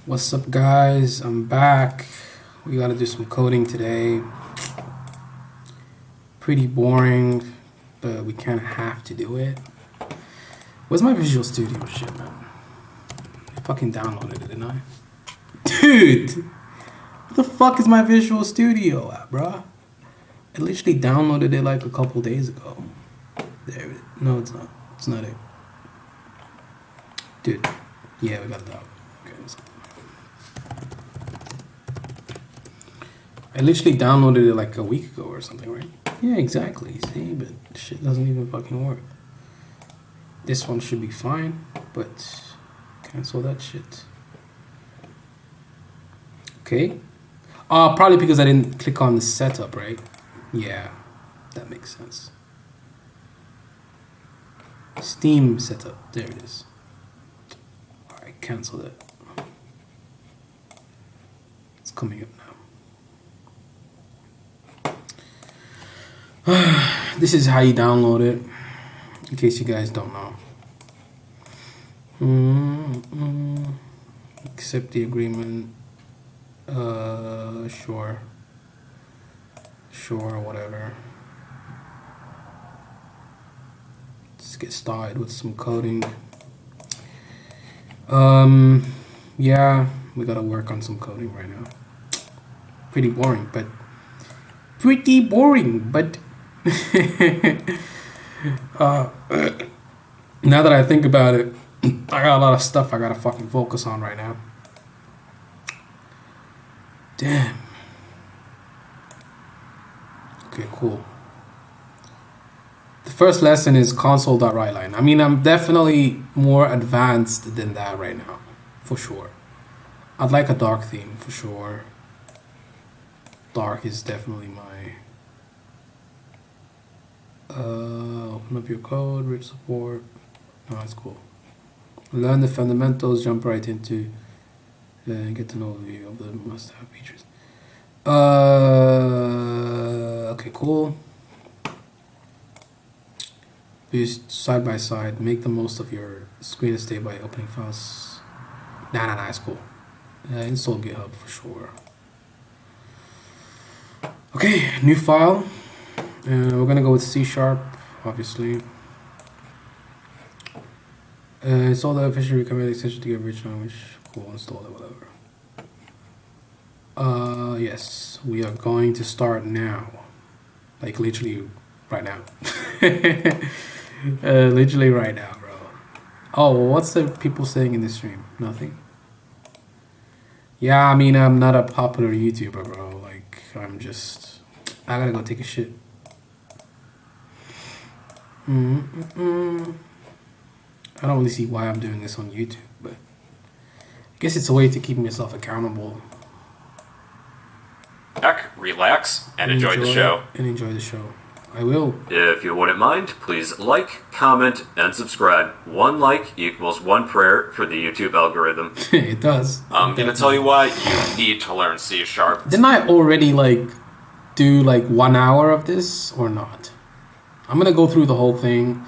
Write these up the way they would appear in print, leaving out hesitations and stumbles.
What's up, guys? I'm back. We gotta do some coding today. Pretty boring, but we kind of have to do it. Where's my Visual Studio shit, man? I fucking downloaded it, didn't I? Dude! What the fuck is my Visual Studio at, bruh? I literally downloaded it like a couple days ago. There it is. No, it's not. It's not it. Dude. Yeah, we got that. Okay, let's go. I literally downloaded it like a week ago or something, right? Yeah, exactly. See, but shit doesn't even fucking work. This one should be fine, but cancel that shit. Okay. Probably because I didn't click on the setup, right? Yeah, that makes sense. Steam setup. There it is. Alright, cancel that. It's coming up now. This is how you download it, in case you guys don't know. Accept the agreement. Sure. Sure, whatever. Let's get started with some coding. Yeah, we gotta work on some coding right now. Pretty boring, but now that I think about it, I got a lot of stuff I gotta fucking focus on right now. Damn. Okay, cool. The first lesson is console.writeline. I mean, I'm definitely more advanced than that right now, for sure. I'd like a dark theme, for sure. Dark is definitely my... open up your code, rich support. No, that's cool. Learn the fundamentals, jump right into... get an overview of the must-have features. Okay, cool. Boost side by side. Make the most of your screen estate by opening files. Nah, it's cool. Install GitHub for sure. Okay, new file. We're gonna go with C#, obviously. Install the official recommended extension to get rich language. Cool, install it, whatever. Yes, we are going to start now. Like literally right now. Literally right now, bro. Oh, what's the people saying in this stream? Nothing. Yeah, I mean, I'm not a popular YouTuber, bro. Like, I gotta go take a shit. I don't really see why I'm doing this on YouTube, but I guess it's a way to keep myself accountable. Relax, and enjoy the show. I will. If you wouldn't mind, please like, comment, and subscribe. 1 like equals 1 prayer for the YouTube algorithm. It does. I'm gonna tell you why you need to learn C#. Didn't I already do 1 hour of this or not? I'm gonna go through the whole thing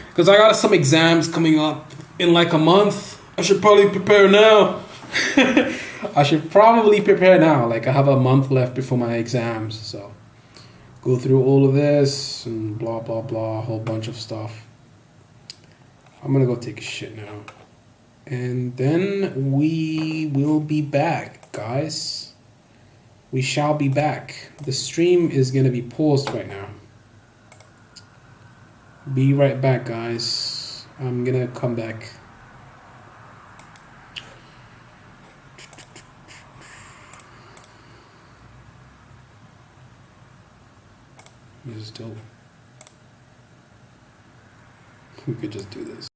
because I got some exams coming up in a month. I should probably prepare now. I have a month left before my exams, so go through all of this and blah blah blah, a whole bunch of stuff. I'm gonna go take a shit now, and then we will be back, guys. We shall be back. The stream is gonna be paused right now. Be right back, guys. I'm gonna come back. This is dope. We could just do this.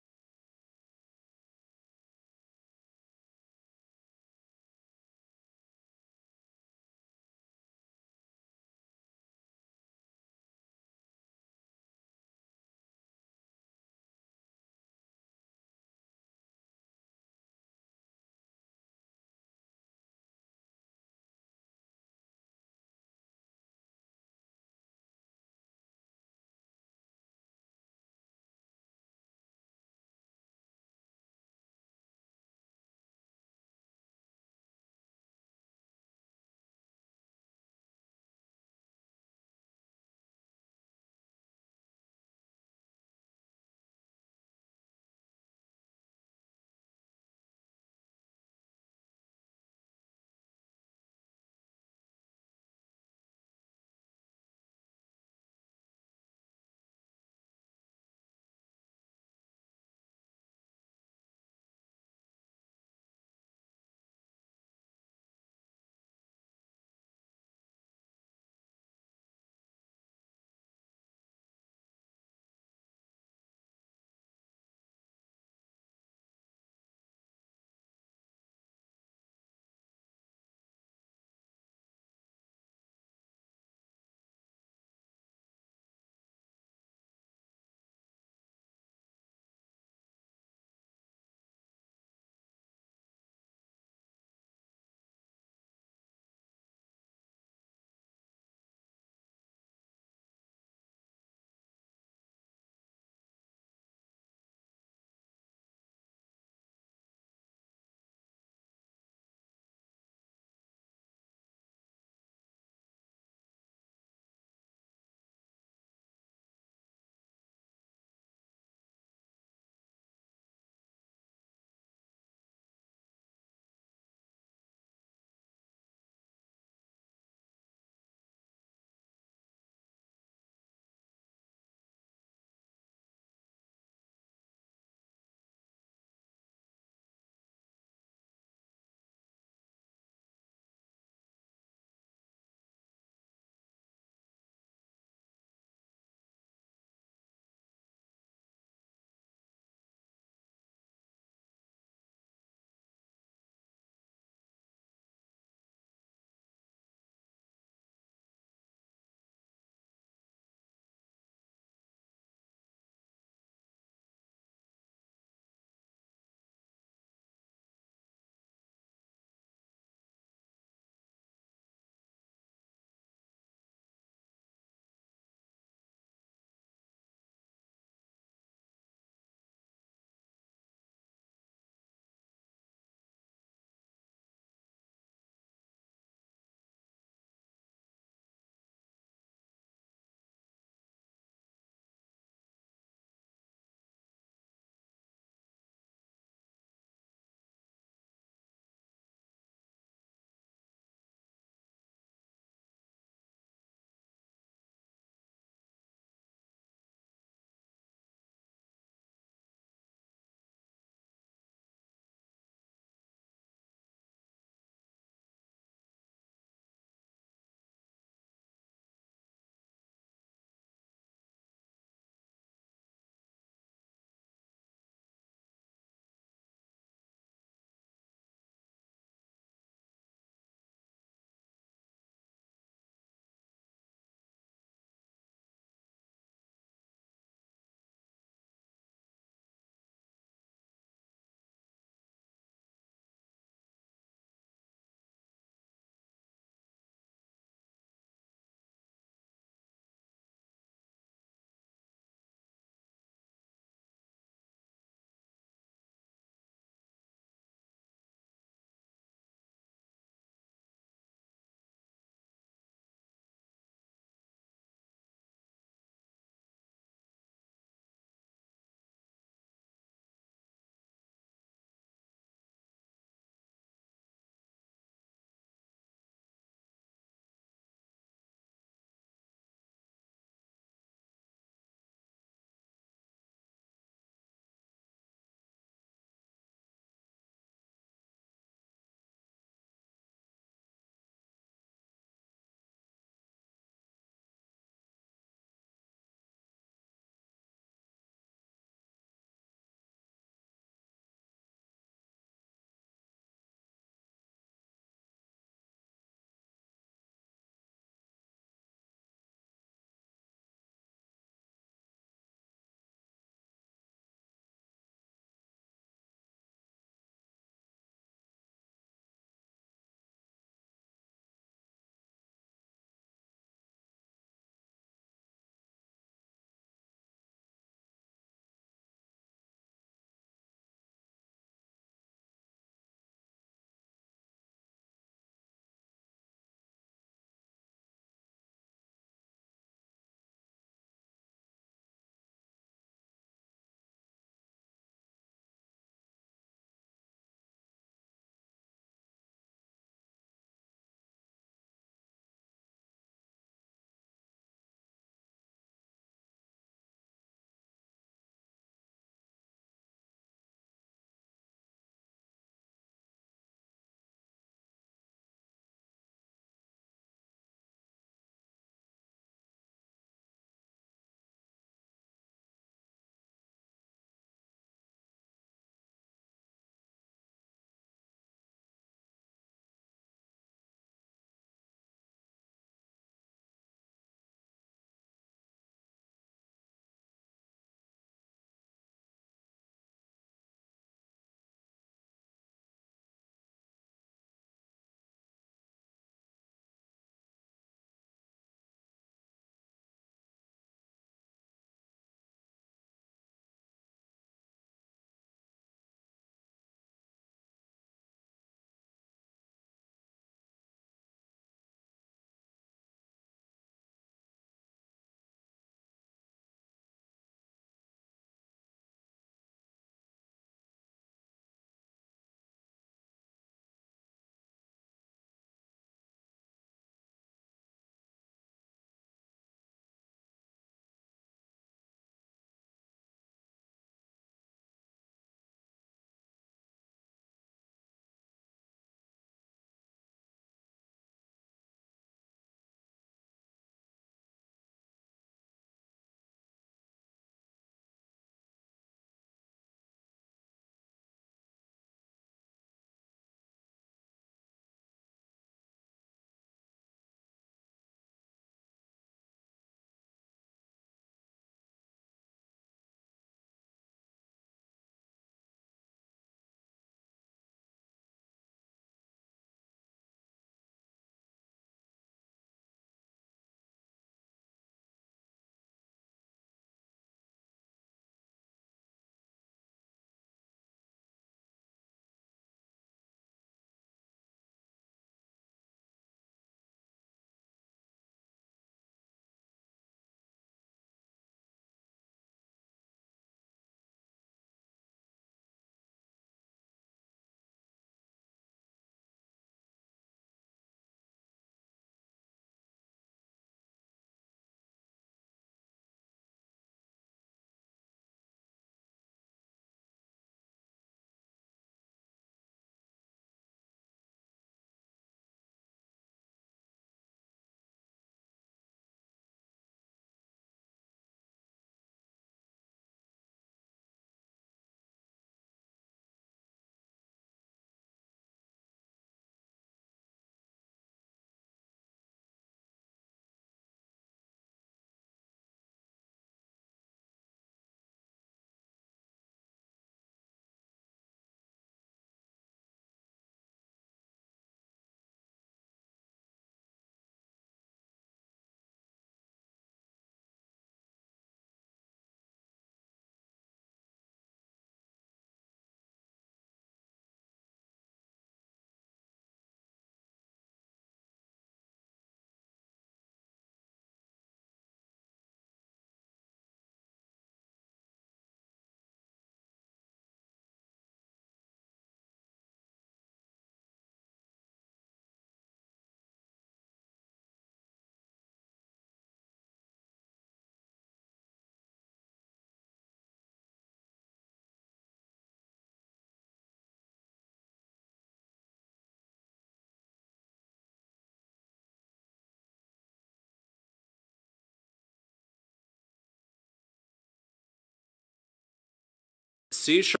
C Sharp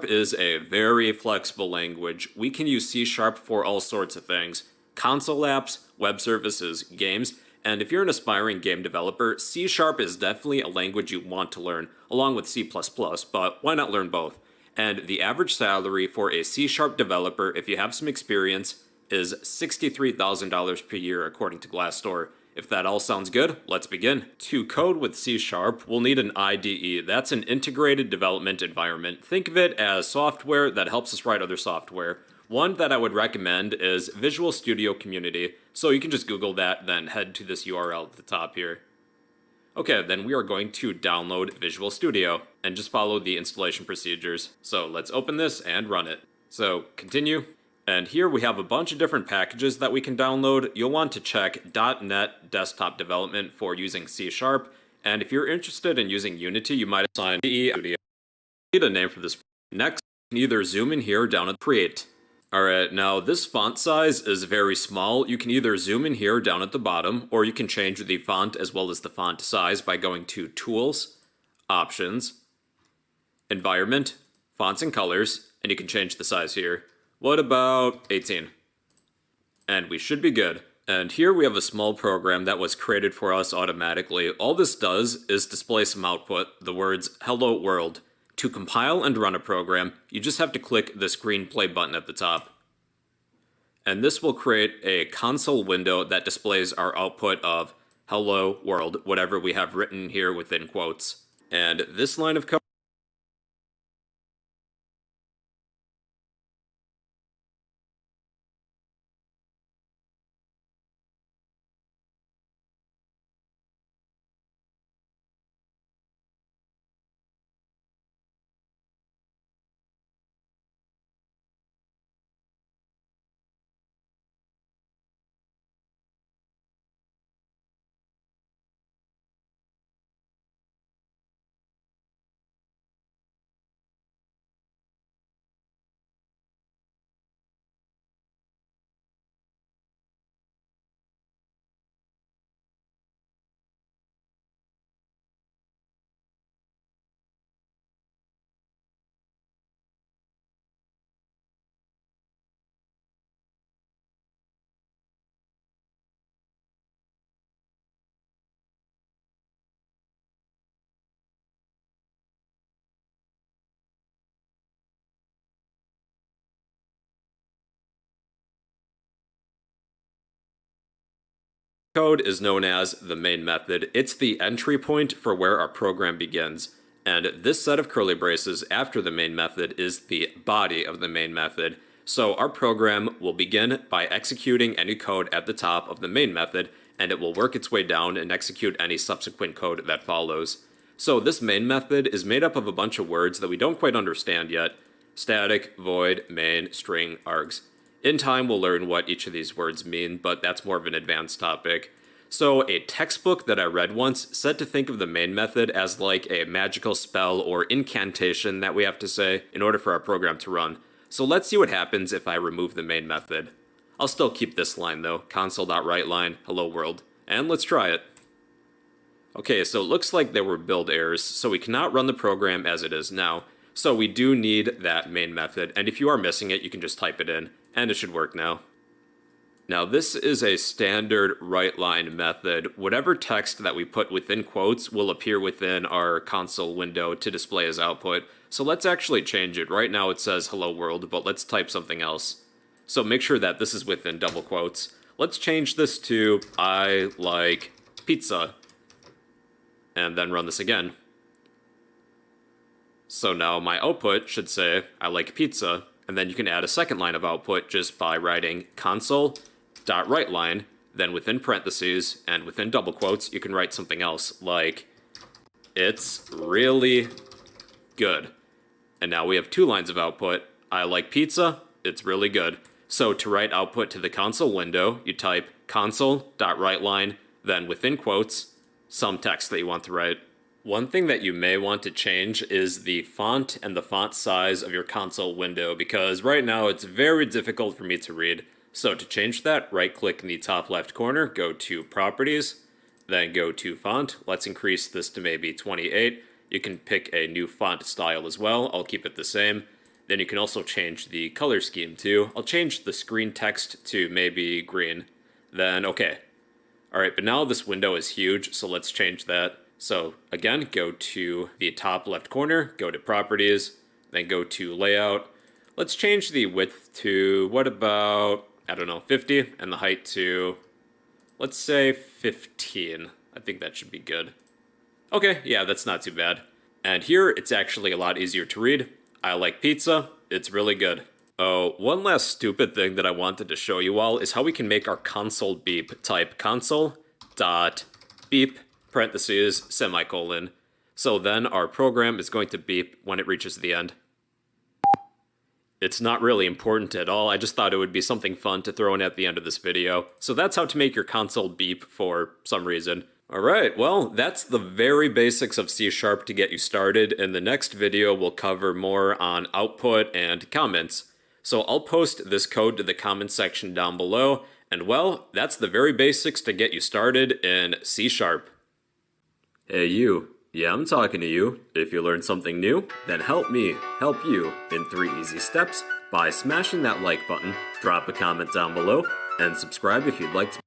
is a very flexible language. We can use C Sharp for all sorts of things. Console apps, web services, games, and if you're an aspiring game developer, C Sharp is definitely a language you want to learn, along with C++, but why not learn both? And the average salary for a C Sharp developer, if you have some experience, is $63,000 per year according to Glassdoor. If that all sounds good, let's begin. To code with C Sharp, we'll need an IDE. That's an integrated development environment. Think of it as software that helps us write other software. One that I would recommend is Visual Studio Community. So you can just Google that, then head to this URL at the top here. Okay, then we are going to download Visual Studio and just follow the installation procedures. So let's open this and run it. So continue. And here we have a bunch of different packages that we can download. You'll want to check .NET Desktop Development for using C Sharp. And if you're interested in using Unity, you might assign the Studio. Need a name for this. Next, you can either zoom in here or down at Create. Alright, now this font size is very small. You can either zoom in here down at the bottom, or you can change the font as well as the font size by going to Tools, Options, Environment, Fonts and Colors, and you can change the size here. What about 18? And we should be good. And here we have a small program that was created for us automatically. All this does is display some output, the words "Hello World." To compile and run a program, you just have to click this green play button at the top. And this will create a console window that displays our output of "Hello World," whatever we have written here within quotes. And this line of code is known as the main method. It's the entry point for where our program begins. And this set of curly braces after the main method is the body of the main method. So our program will begin by executing any code at the top of the main method, and it will work its way down and execute any subsequent code that follows. So this main method is made up of a bunch of words that we don't quite understand yet. Static, void, main, string, args. In time, we'll learn what each of these words mean, but that's more of an advanced topic. So a textbook that I read once said to think of the main method as like a magical spell or incantation that we have to say in order for our program to run. So let's see what happens if I remove the main method. I'll still keep this line though, console.writeLine, hello world, and let's try it. Okay, so it looks like there were build errors, so we cannot run the program as it is now. So we do need that main method, and if you are missing it, you can just type it in, and it should work now. Now this is a standard WriteLine method. Whatever text that we put within quotes will appear within our console window to display as output. So let's actually change it. Right now it says hello world, but let's type something else. So make sure that this is within double quotes. Let's change this to I like pizza. And then run this again. So now my output should say I like pizza. And then you can add a second line of output just by writing console.writeLine, then within parentheses and within double quotes, you can write something else like, it's really good. And now we have two lines of output. I like pizza, it's really good. So to write output to the console window, you type console.writeLine, then within quotes, some text that you want to write. One thing that you may want to change is the font and the font size of your console window, because right now it's very difficult for me to read. So to change that, right-click in the top left corner, go to Properties, then go to Font. Let's increase this to maybe 28. You can pick a new font style as well. I'll keep it the same. Then you can also change the color scheme too. I'll change the screen text to maybe green. Then, okay. Alright, but now this window is huge, so let's change that. So again, go to the top left corner, go to Properties, then go to Layout. Let's change the width to, what about, I don't know, 50, and the height to, let's say 15. I think that should be good. Okay, yeah, that's not too bad. And here, it's actually a lot easier to read. I like pizza. It's really good. Oh, one last stupid thing that I wanted to show you all is how we can make our console beep. Type console dot beep parentheses semicolon. So then our program is going to beep when it reaches the end. It's not really important at all. I just thought it would be something fun to throw in at the end of this video. So that's how to make your console beep for some reason. Alright, well, that's the very basics of C# to get you started. In the next video, we'll cover more on output and comments. So I'll post this code to the comments section down below. And well, that's the very basics to get you started in C#. Hey you. Yeah, I'm talking to you. If you learned something new, then help me help you in 3 easy steps by smashing that like button, drop a comment down below, and subscribe if you'd like to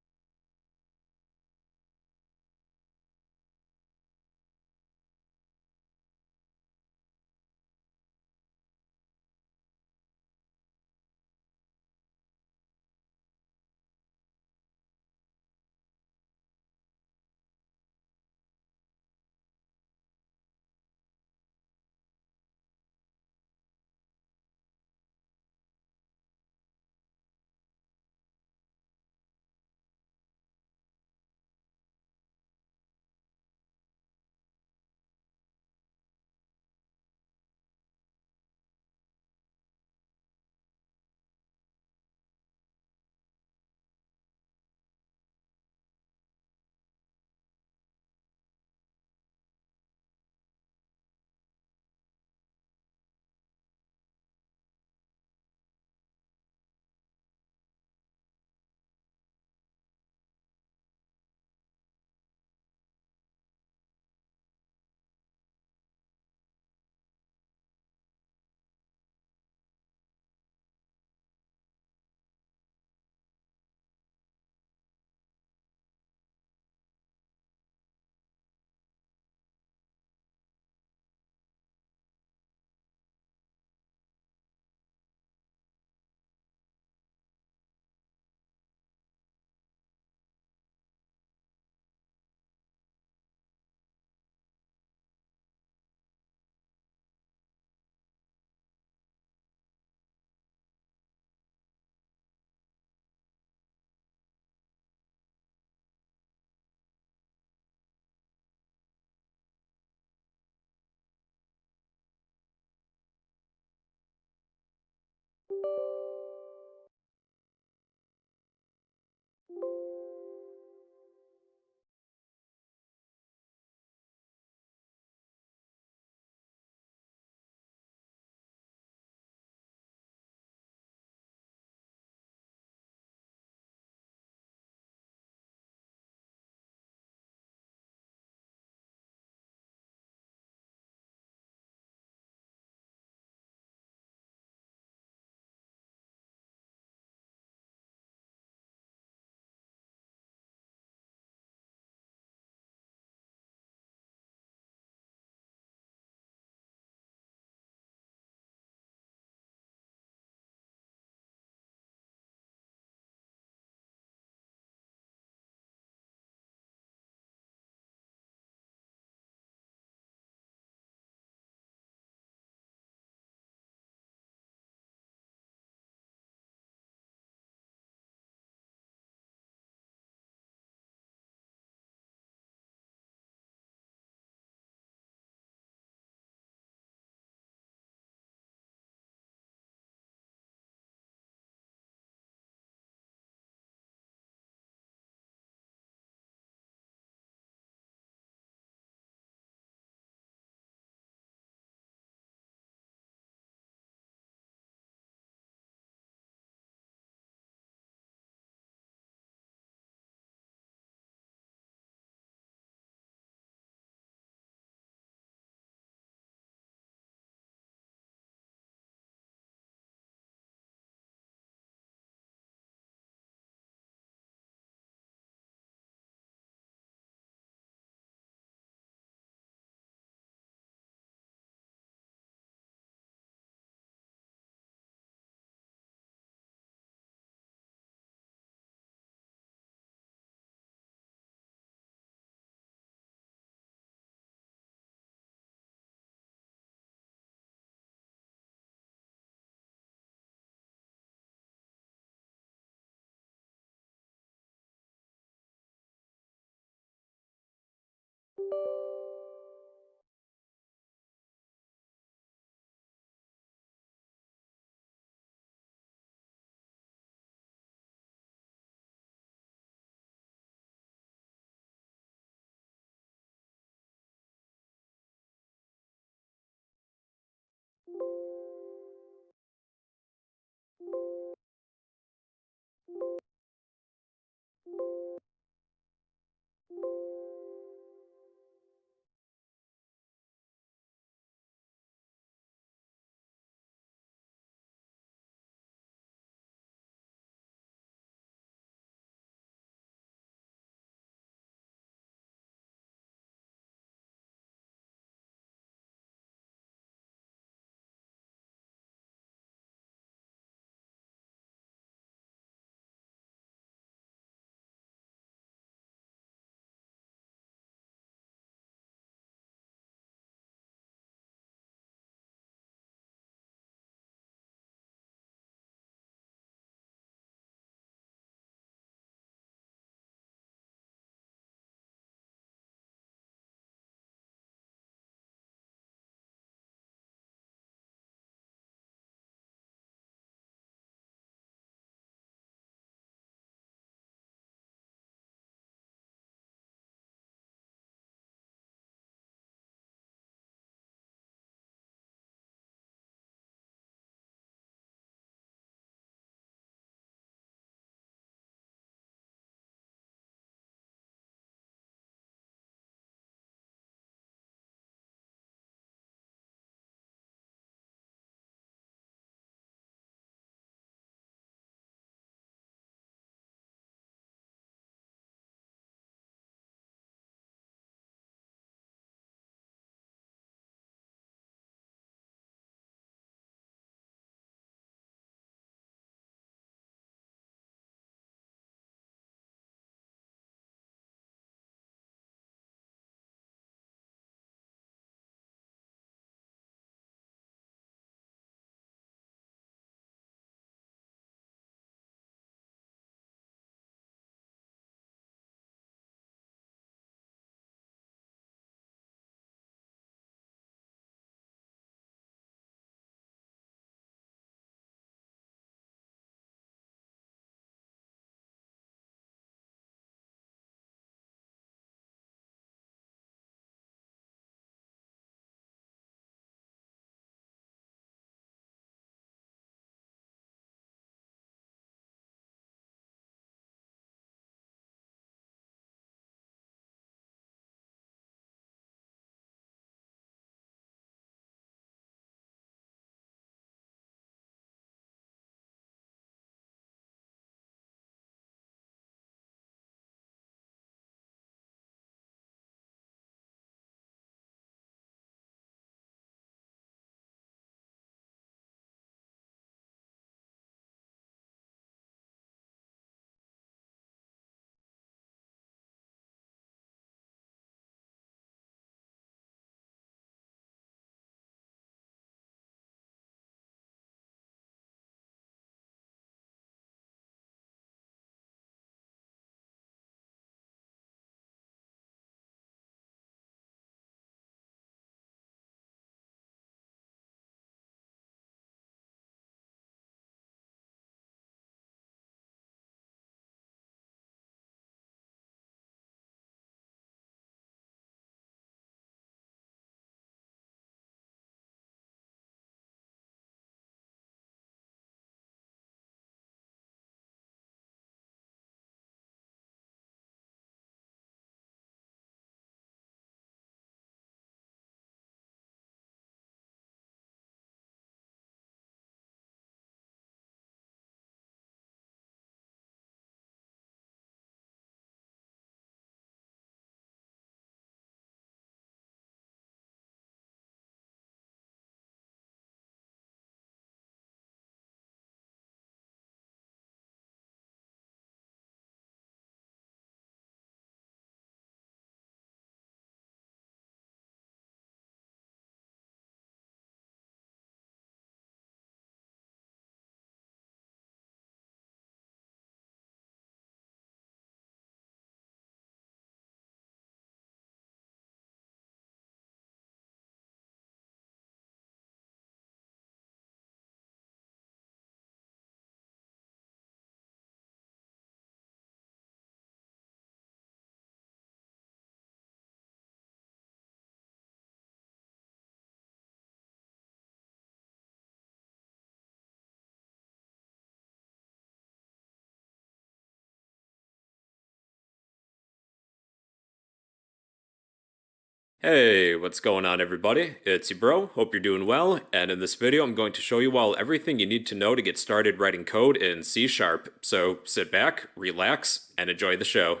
Hey, what's going on everybody? It's your bro, hope you're doing well, and in this video I'm going to show you all everything you need to know to get started writing code in C#. So sit back, relax, and enjoy the show.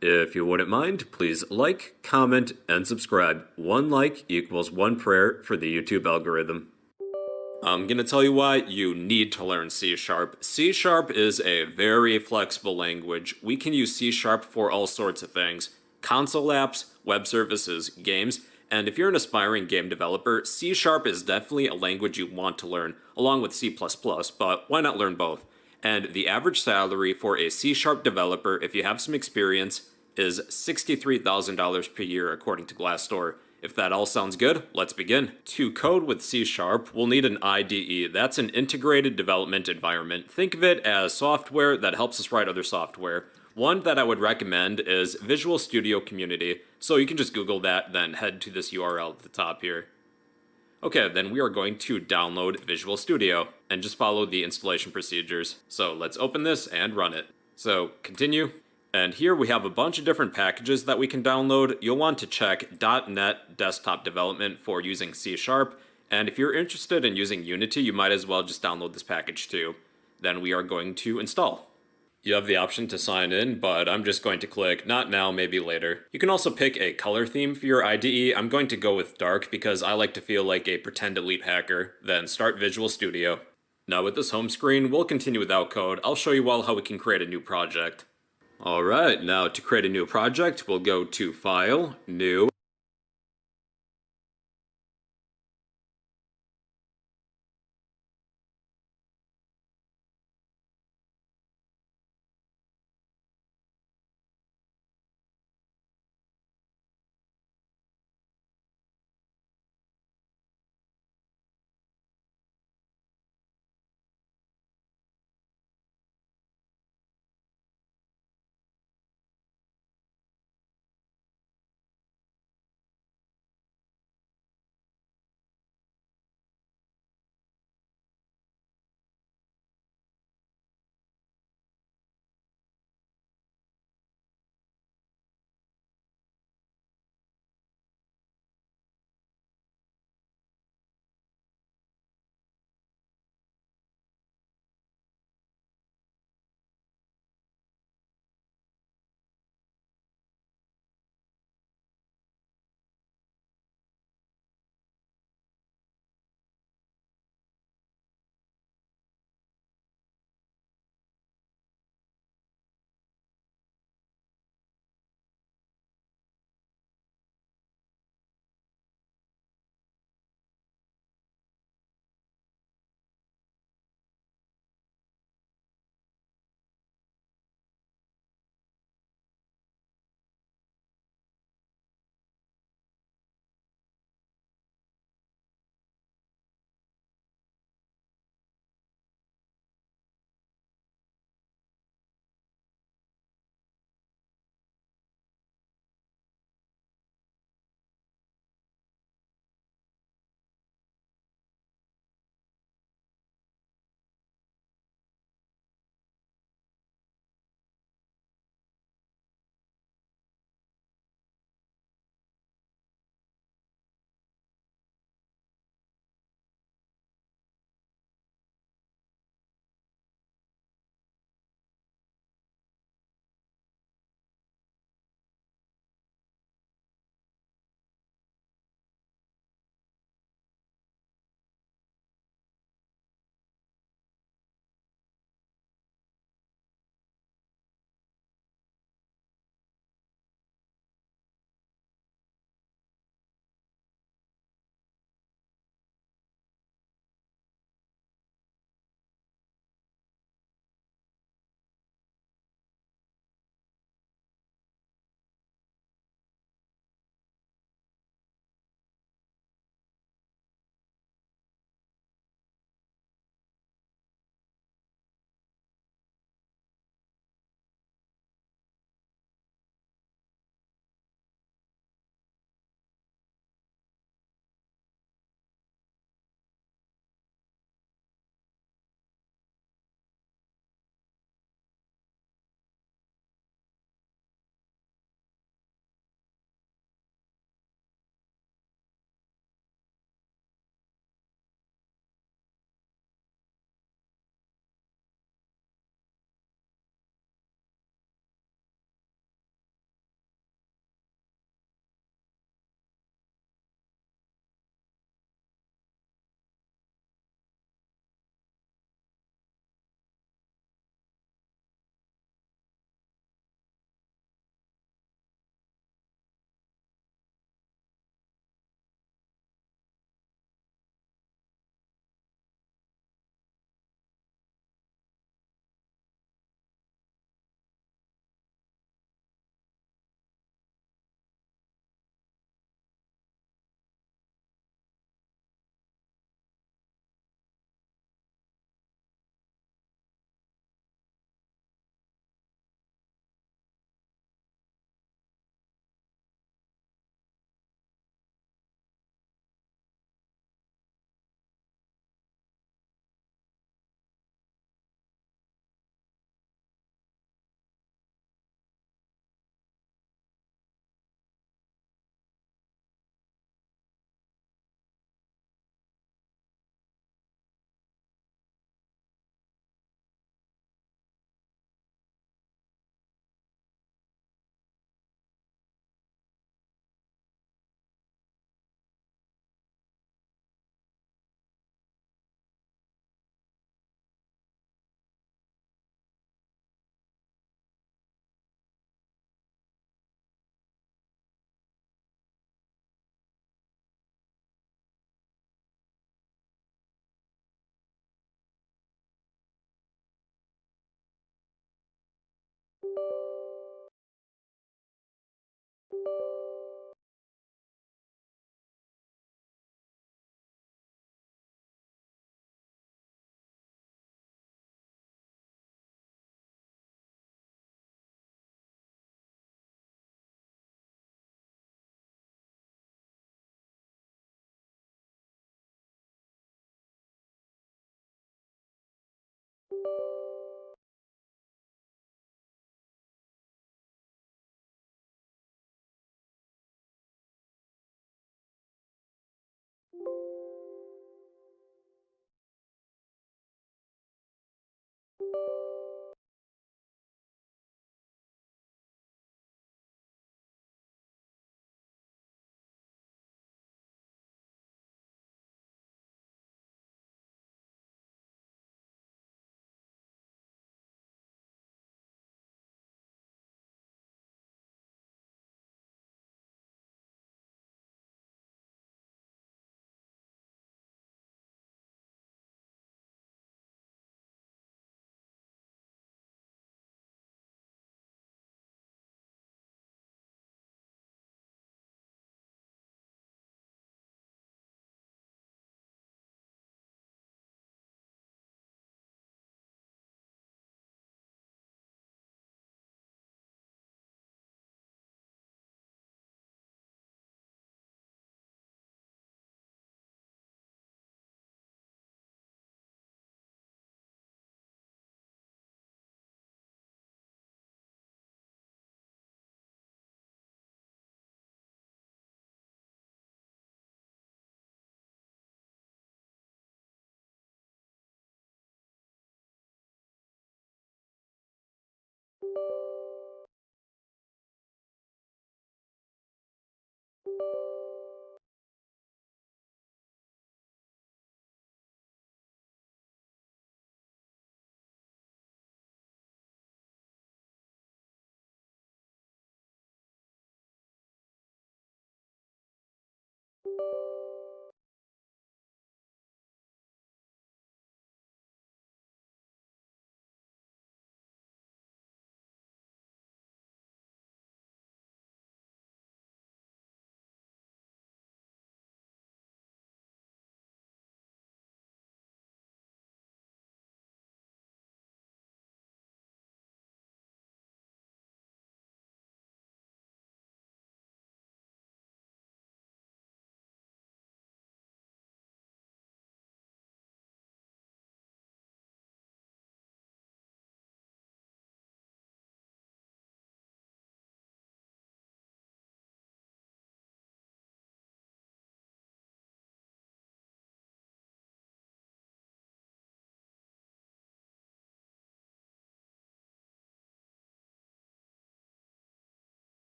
If you wouldn't mind, please like, comment, and subscribe. One like equals one prayer for the YouTube algorithm. I'm gonna tell you why you need to learn C#. C# is a very flexible language. We can use C# for all sorts of things. Console apps, web services, games, and if you're an aspiring game developer, C# is definitely a language you want to learn, along with C++, but why not learn both? And the average salary for a C# developer, if you have some experience, is $63,000 per year according to Glassdoor. If that all sounds good, let's begin. To code with C#, we'll need an IDE. That's an integrated development environment. Think of it as software that helps us write other software. One that I would recommend is Visual Studio Community. So you can just Google that, then head to this URL at the top here. Okay, then we are going to download Visual Studio and just follow the installation procedures. So let's open this and run it. So continue. And here we have a bunch of different packages that we can download. You'll want to check .NET Desktop Development for using C#. And if you're interested in using Unity, you might as well just download this package too. Then we are going to install. You have the option to sign in, but I'm just going to click not now, maybe later. You can also pick a color theme for your IDE. I'm going to go with dark because I like to feel like a pretend elite hacker. Then start Visual Studio. Now with this home screen, we'll continue without code. I'll show you all how we can create a new project. Alright, now to create a new project, we'll go to File, New,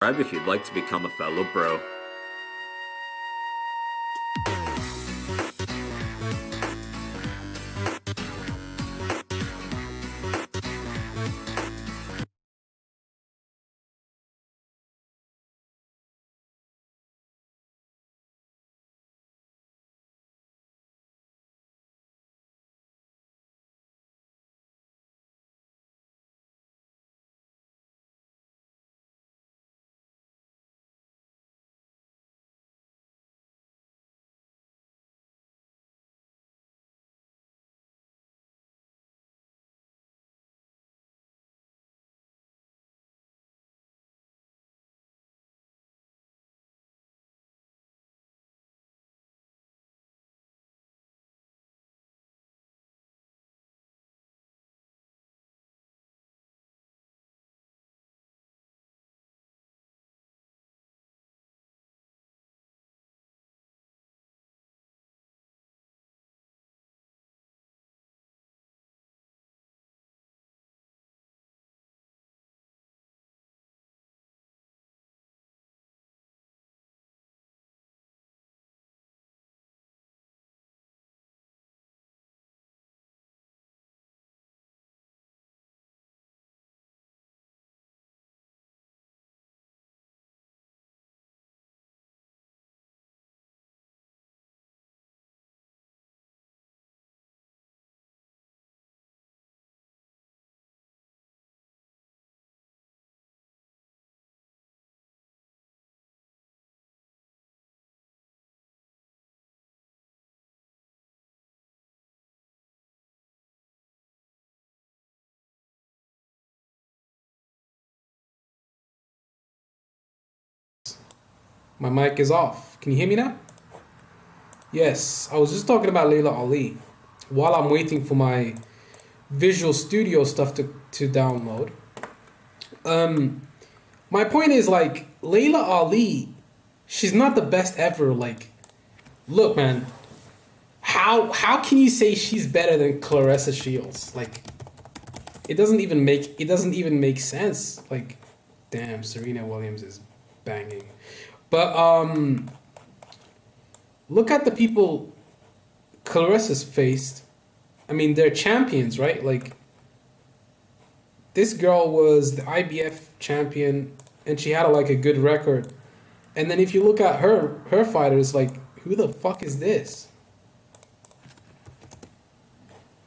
Subscribe if you'd like to become a fellow bro. My mic is off. Can you hear me now? Yes, I was just talking about Layla Ali while I'm waiting for my Visual Studio stuff to download. My point is like Layla Ali, she's not the best ever. Like, look, man, how can you say she's better than Claressa Shields? Like, it doesn't even make sense. Like, damn, Serena Williams is banging. But look at the people Claressa's faced. I mean, they're champions, right? Like, this girl was the IBF champion, and she had like a good record. And then if you look at her fighters, like, who the fuck is this?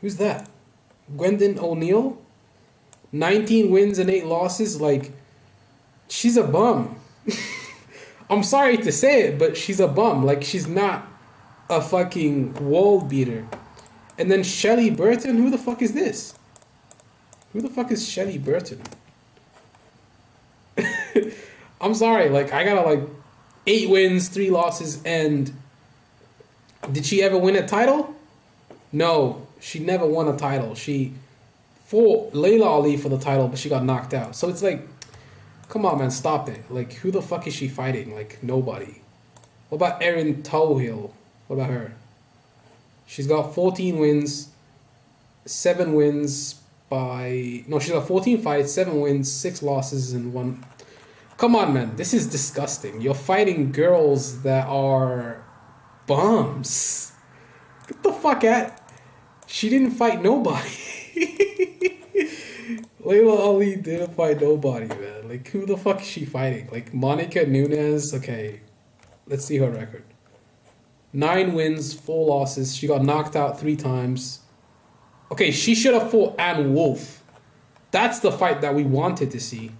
Who's that? Gwendolyn O'Neill? 19 wins and 8 losses. Like, she's a bum. I'm sorry to say it, but she's a bum. Like, she's not a fucking world beater. And then Shelly Burton, who the fuck is this? Who the fuck is Shelly Burton? I'm sorry, like, I got like 8 wins, 3 losses, and did she ever win a title? No, she never won a title. She fought Layla Ali for the title, but she got knocked out. So it's like, come on, man, stop it. Like, who the fuck is she fighting? Like, nobody. What about Erin Towhill? What about her? She's got 14 wins, 7 wins by... No, she's got 14 fights, 7 wins, 6 losses, and 1... Come on, man. This is disgusting. You're fighting girls that are bums. Get the fuck out. She didn't fight nobody. Layla Ali didn't fight nobody, man. Like, who the fuck is she fighting? Like, Monica Nunes? Okay, let's see her record. 9 wins, 4 losses. She got knocked out 3 times. Okay, she should have fought Ann Wolfe. That's the fight that we wanted to see.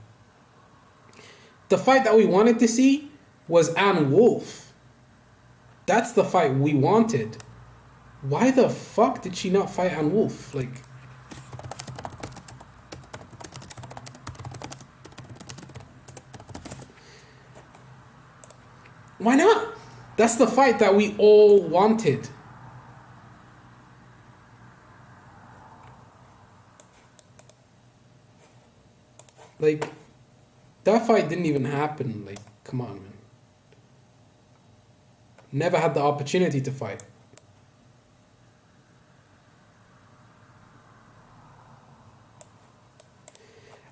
The fight that we wanted to see was Ann Wolfe. That's the fight we wanted. Why the fuck did she not fight Ann Wolfe? Like... Why not? That's the fight that we all wanted. Like, that fight didn't even happen. Like, come on, man. Never had the opportunity to fight.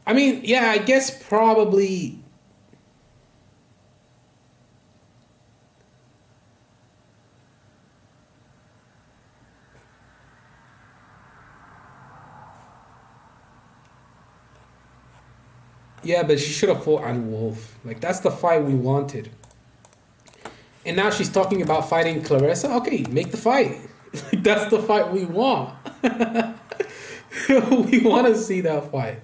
I mean, yeah, I guess probably Yeah, but she should have fought Anne Wolf. Like that's the fight we wanted. And now she's talking about fighting Clarissa. Okay, make the fight. Like that's the fight we want. We want to see that fight.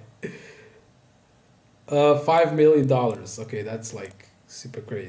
$5 million. Okay, that's like super crazy.